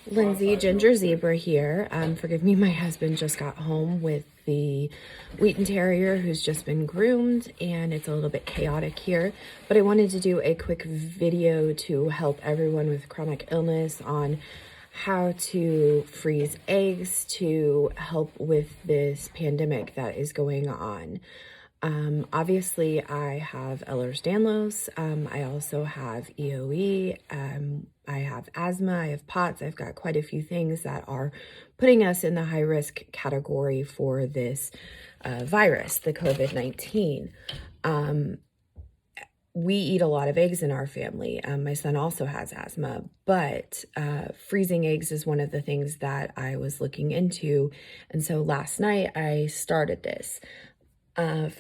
Lindsay, Ginger Zebra here. Forgive me, my husband just got home with the Wheaten Terrier who's just been groomed, and it's a little bit chaotic here. But I wanted to do a quick video to help everyone with chronic illness on how to freeze eggs to help with this pandemic that is going on. Obviously, I have Ehlers-Danlos. I also have EOE. I have asthma. I have POTS. I've got quite a few things that are putting us in the high risk category for this virus, the COVID-19. We eat a lot of eggs in our family. My son also has asthma, but freezing eggs is one of the things that I was looking into. And so last night I started this.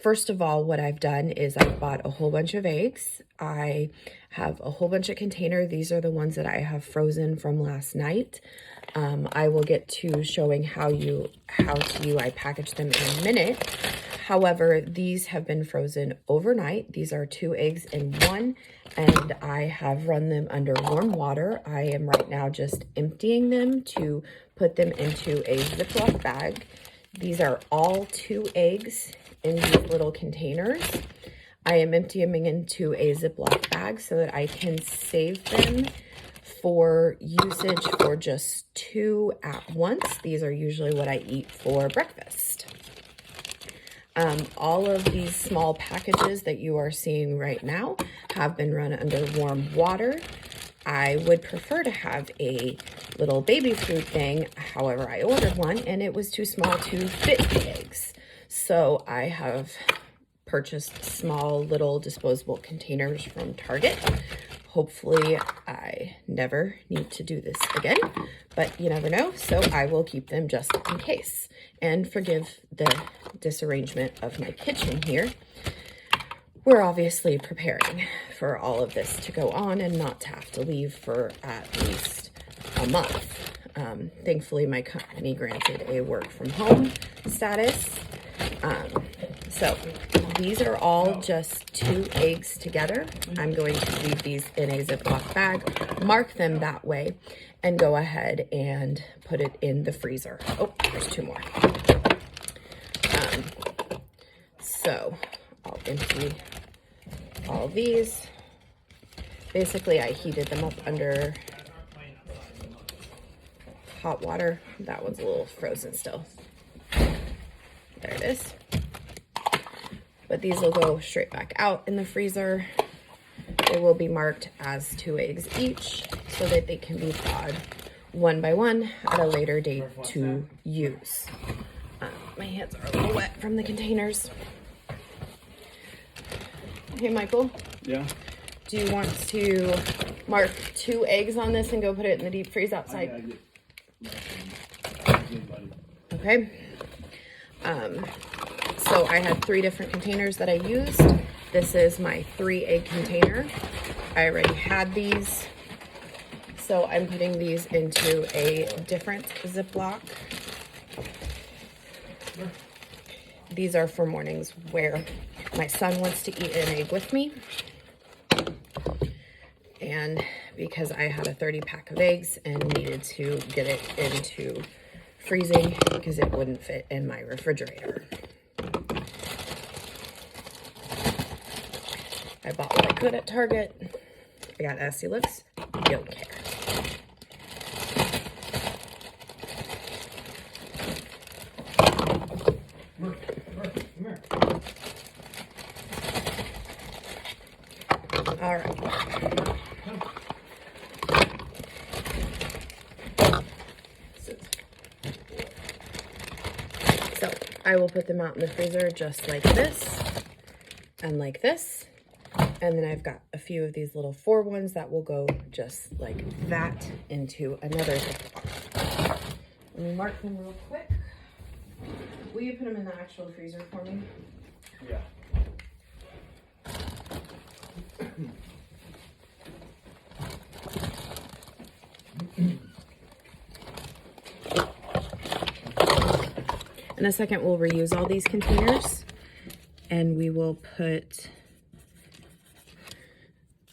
First of all, what I've done is I've bought a whole bunch of eggs. I have a whole bunch of containers. These are the ones that I have frozen from last night. I will get to showing how I package them in a minute. However, these have been frozen overnight. These are 2 eggs in one, and I have run them under warm water. I am right now just emptying them to put them into a Ziploc bag. These are all 2 eggs in these little containers. I am emptying them into a Ziploc bag so that I can save them for usage for just 2 at once. These are usually what I eat for breakfast. All of these small packages that you are seeing right now have been run under warm water. I would prefer to have a little baby food thing. However, I ordered one and it was too small to fit the eggs. So I have purchased small little disposable containers from Target. Hopefully I never need to do this again, but you never know. So I will keep them just in case. And forgive the disarrangement of my kitchen here. We're obviously preparing for all of this to go on and not to have to leave for at least a month. Thankfully, my company granted a work from home status. So these are all just 2 eggs together. I'm going to leave these in a Ziploc bag, mark them that way, and go ahead and put it in the freezer. Oh, there's 2 more. So I'll empty all these. Basically, I heated them up under hot water. That one's a little frozen still. There it is. But these will go straight back out in the freezer. They will be marked as 2 eggs each so that they can be thawed one by one at a later date to use. My hands are a little wet from the containers. Hey, Michael. Yeah? Do you want to mark 2 eggs on this and go put it in the deep freeze outside? Okay. So I had 3 different containers that I used. This is my 3 egg container. I already had these. So I'm putting these into a different Ziploc. These are for mornings where my son wants to eat an egg with me. And because I had a 30 pack of eggs and needed to get it into freezing because it wouldn't fit in my refrigerator. I bought what I could at Target. I got nasty lips. Don't care. All right. So I will put them out in the freezer just like this and like this. And then I've got a few of these little 4 ones that will go just like that into another Ziploc. Let me mark them real quick. Will you put them in the actual freezer for me? Yeah. In a second, we'll reuse all these containers and we will put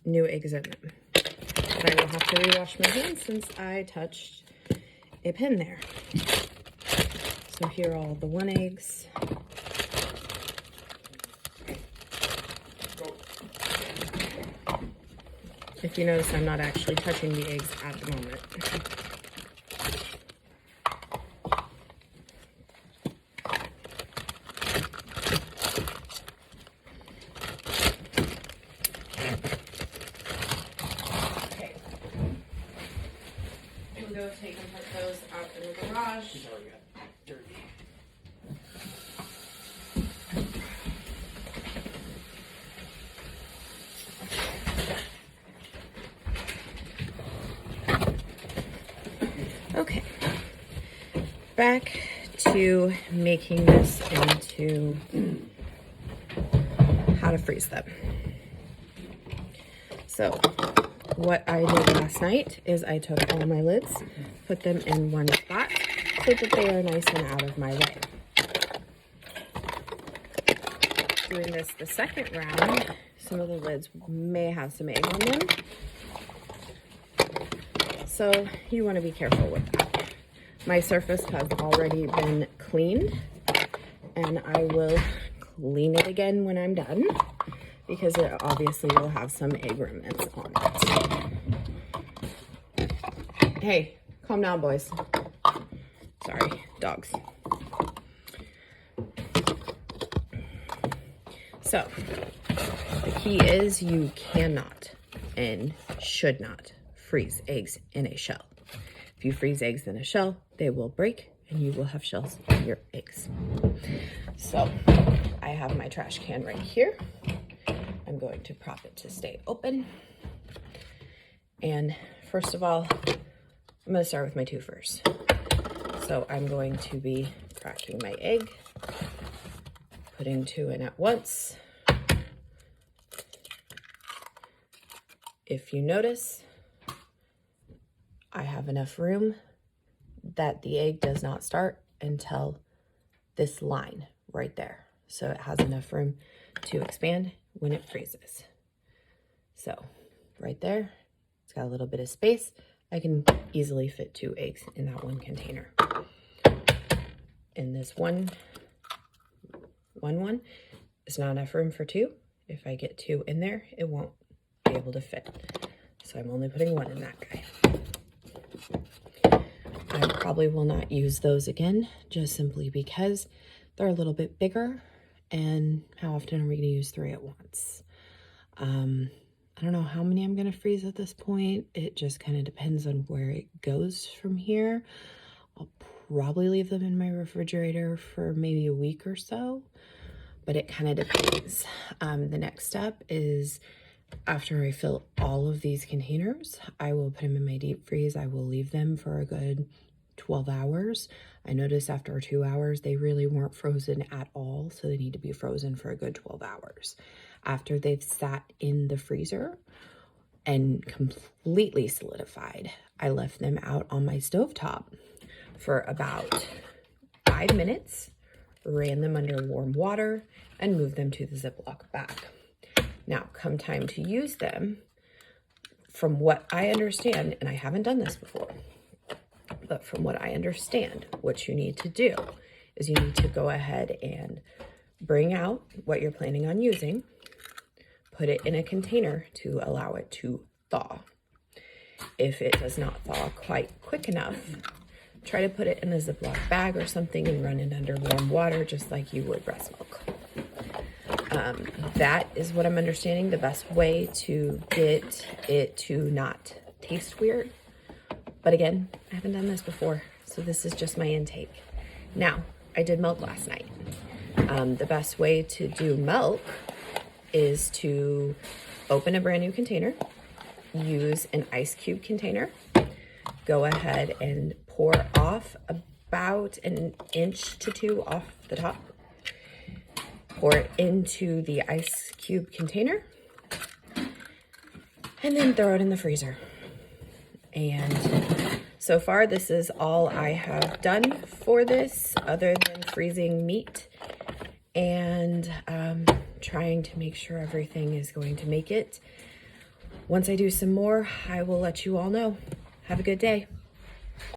new eggs in them. But I will have to rewash my hands since I touched a pin there. So here are all the 1 eggs. If you notice, I'm not actually touching the eggs at the moment. Okay. We'll go take and put those out in the garage. She's already got dirty. Okay, back to making this into how to freeze them. So what I did last night is I took all my lids, put them in one spot so that they are nice and out of my way. Doing this the second round, some of the lids may have some egg on them. So you want to be careful with that. My surface has already been cleaned, and I will clean it again when I'm done because it obviously will have some egg remnants on it. Hey, calm down, boys. Sorry, dogs. So the key is you cannot and should not freeze eggs in a shell. If you freeze eggs in a shell, they will break and you will have shells in your eggs. So I have my trash can right here. I'm going to prop it to stay open. And first of all, I'm going to start with my twofers. So I'm going to be cracking my egg, putting 2 in at once. If you notice, I have enough room that the egg does not start until this line right there. So it has enough room to expand when it freezes. So right there, it's got a little bit of space. I can easily fit 2 eggs in that one container. In this one, it's not enough room for 2. If I get 2 in there, it won't be able to fit. So I'm only putting 1 in that guy. I probably will not use those again, just simply because they're a little bit bigger, and how often are we going to use 3 at once? I don't know how many I'm going to freeze at this point. It just kind of depends on where it goes from here. I'll probably leave them in my refrigerator for maybe a week or so, but it kind of depends. The next step is, after I fill all of these containers, I will put them in my deep freeze. I will leave them for a good 12 hours. I noticed after 2 hours, they really weren't frozen at all, so they need to be frozen for a good 12 hours. After they've sat in the freezer and completely solidified, I left them out on my stovetop for about 5 minutes, ran them under warm water, and moved them to the Ziploc bag. Now, come time to use them, from what I understand, and I haven't done this before, but from what I understand, what you need to do is you need to go ahead and bring out what you're planning on using, put it in a container to allow it to thaw. If it does not thaw quite quick enough, try to put it in a Ziploc bag or something and run it under warm water just like you would breast milk. That is what I'm understanding, the best way to get it to not taste weird. But again, I haven't done this before, so this is just my intake. Now, I did milk last night. The best way to do milk is to open a brand new container, use an ice cube container, go ahead and pour off about 1 to 2 inches off the top. Pour it into the ice cube container and then throw it in the freezer. And so far, this is all I have done for this, other than freezing meat and trying to make sure everything is going to make it. Once I do some more, I will let you all know. Have a good day.